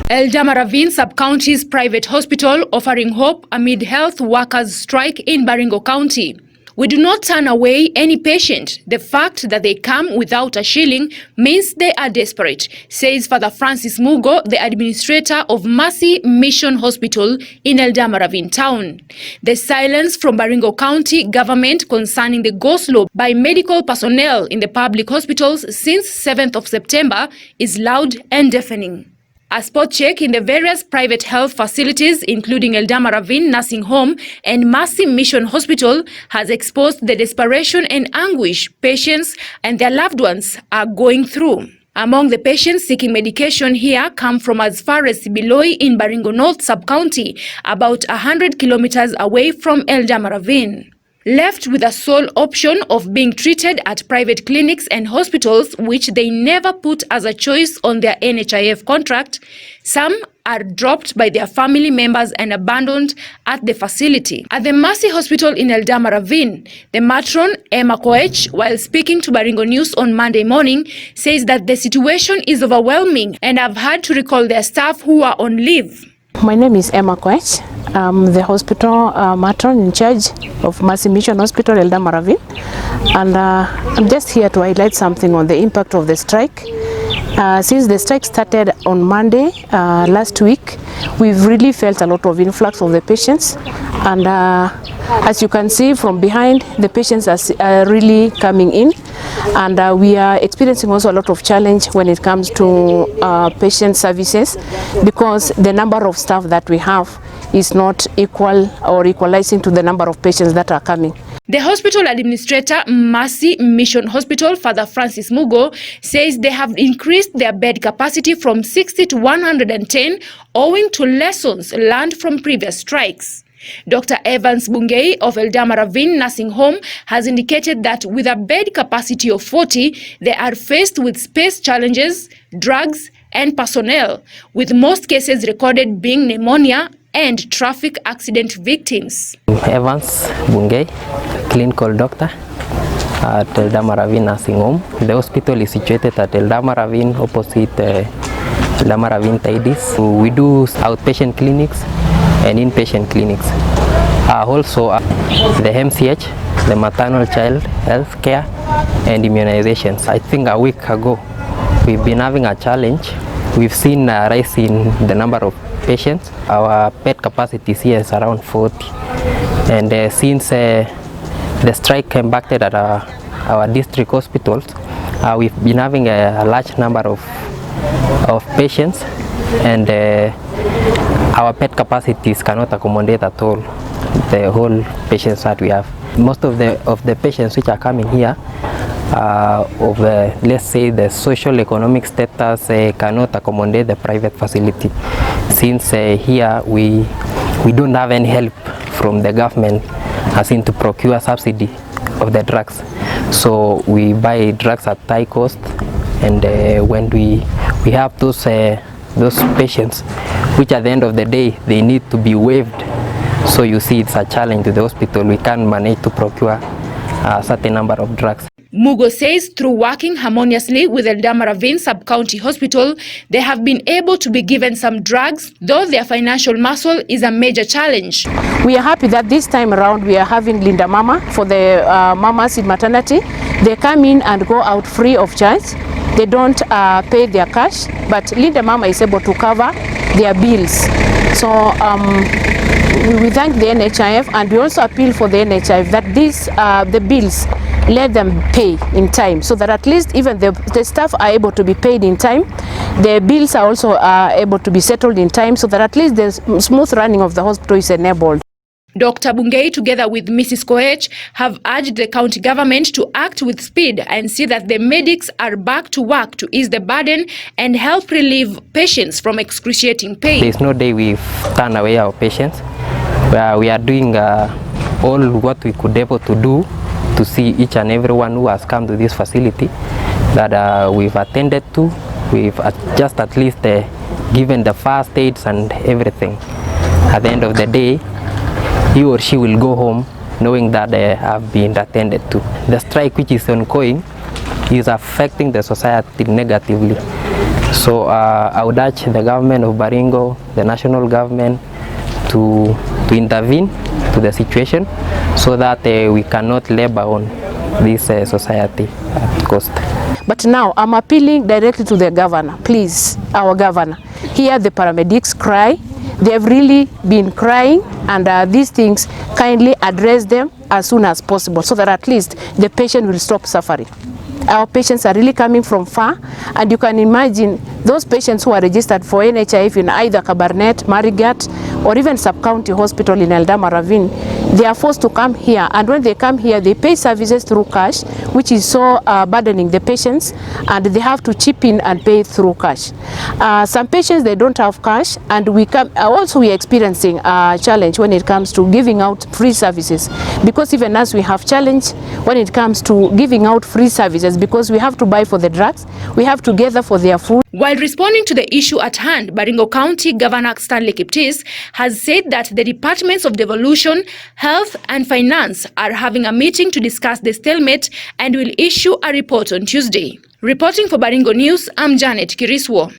Eldama Ravine Sub-County's private hospital offering hope amid health workers' strike in Baringo County. We do not turn away any patient. The fact that they come without a shilling means they are desperate, says Fr Francis Mugo, the administrator of Mercy Mission Hospital in Eldama Ravine Town. The silence from Baringo County government concerning the go-slow by medical personnel in the public hospitals since 7th of September is loud and deafening. A spot check in the various private health facilities, including Eldama Ravine Nursing Home and Mercy Mission Hospital, has exposed the desperation and anguish patients and their loved ones are going through. Among the patients seeking medication here come from as far as Sibilo in Baringo North Sub County, about 100 kilometers away from Eldama Ravine. Left with a sole option of being treated at private clinics and hospitals, which they never put as a choice on their NHIF contract, some are dropped by their family members and abandoned at the facility. At the Mercy Hospital in Eldama Ravine, the matron Emma Koech, while speaking to Baringo News on Monday morning, says that the situation is overwhelming and have had to recall their staff who are on leave. My name is Emma Koech. I'm the hospital matron in charge of Mercy Mission Hospital, Eldama Ravine. And I'm just here to highlight something on the impact of the strike. Since the strike started on Monday last week, we've really felt a lot of influx of the patients. And as you can see from behind, the patients are really coming in. And we are experiencing also a lot of challenge when it comes to patient services, because the number of staff that we have is not equal or equalizing to the number of patients that are coming. The hospital administrator, Mercy Mission Hospital, Fr Francis Mugo, says they have increased their bed capacity from 60 to 110 owing to lessons learned from previous strikes. Dr. Evans Bungei of Eldama Ravine Nursing Home has indicated that with a bed capacity of 40, they are faced with space challenges, drugs, and personnel, with most cases recorded being pneumonia and traffic accident victims. Evans Bungei, clinical doctor at Eldama Ravine Nursing Home. The hospital is situated at Eldama Ravine, opposite Eldama Ravine Tidis. We do outpatient clinics and inpatient clinics. Also the MCH, the maternal child health care and immunizations. I think a week ago we've been having a challenge. We've seen a rise in the number of patients. Our bed capacity here is around 40, and since the strike impacted at our district hospitals, we've been having a large number of patients, and our bed capacities cannot accommodate at all the whole patients that we have. Most of the patients which are coming here of let's say the social economic status cannot accommodate the private facility, since here we don't have any help from the government as in to procure subsidy of the drugs. So we buy drugs at high cost, and when we have those patients which at the end of the day they need to be waived, so you see it's a challenge to the hospital. We can't manage to procure a certain number of drugs. Mugo says through working harmoniously with Eldama Ravine Sub-County Hospital, they have been able to be given some drugs, though their financial muscle is a major challenge. We are happy that this time around we are having Linda Mama for the mamas in maternity. They come in and go out free of charge. They don't pay their cash, but Linda Mama is able to cover their bills. So we thank the NHIF, and we also appeal for the NHIF that the bills, let them pay in time, so that at least even the staff are able to be paid in time. The bills are also able to be settled in time, so that at least the smooth running of the hospital is enabled. Dr. Bungei, together with Mrs. Koech, have urged the county government to act with speed and see that the medics are back to work to ease the burden and help relieve patients from excruciating pain. There's no day we've turned away our patients. We are doing all what we could able to do to see each and everyone who has come to this facility that we've attended to. We've just at least given the first aids and everything. At the end of the day, he or she will go home knowing that they have been attended to. The strike which is ongoing is affecting the society negatively. So I would urge the government of Baringo, the national government, to intervene to the situation so that we cannot labor on this society at cost. But now I'm appealing directly to the governor. Please, our governor, hear the paramedics cry. They have really been crying, and these things, kindly address them as soon as possible so that at least the patient will stop suffering. Our patients are really coming from far, and you can imagine those patients who are registered for NHIF in either Cabernet, Marigat, or even Sub-County Hospital in Eldama Ravine. They are forced to come here, and when they come here, they pay services through cash, which is so burdening the patients, and they have to chip in and pay through cash. Some patients, they don't have cash, and we are experiencing a challenge when it comes to giving out free services, because even as we have challenge when it comes to giving out free services, because we have to buy for the drugs, we have to gather for their food. While responding to the issue at hand, Baringo County Governor Stanley Kiptis has said that the Departments of Devolution, Health and Finance are having a meeting to discuss the stalemate and will issue a report on Tuesday. Reporting for Baringo News, I'm Janet Kiriswo.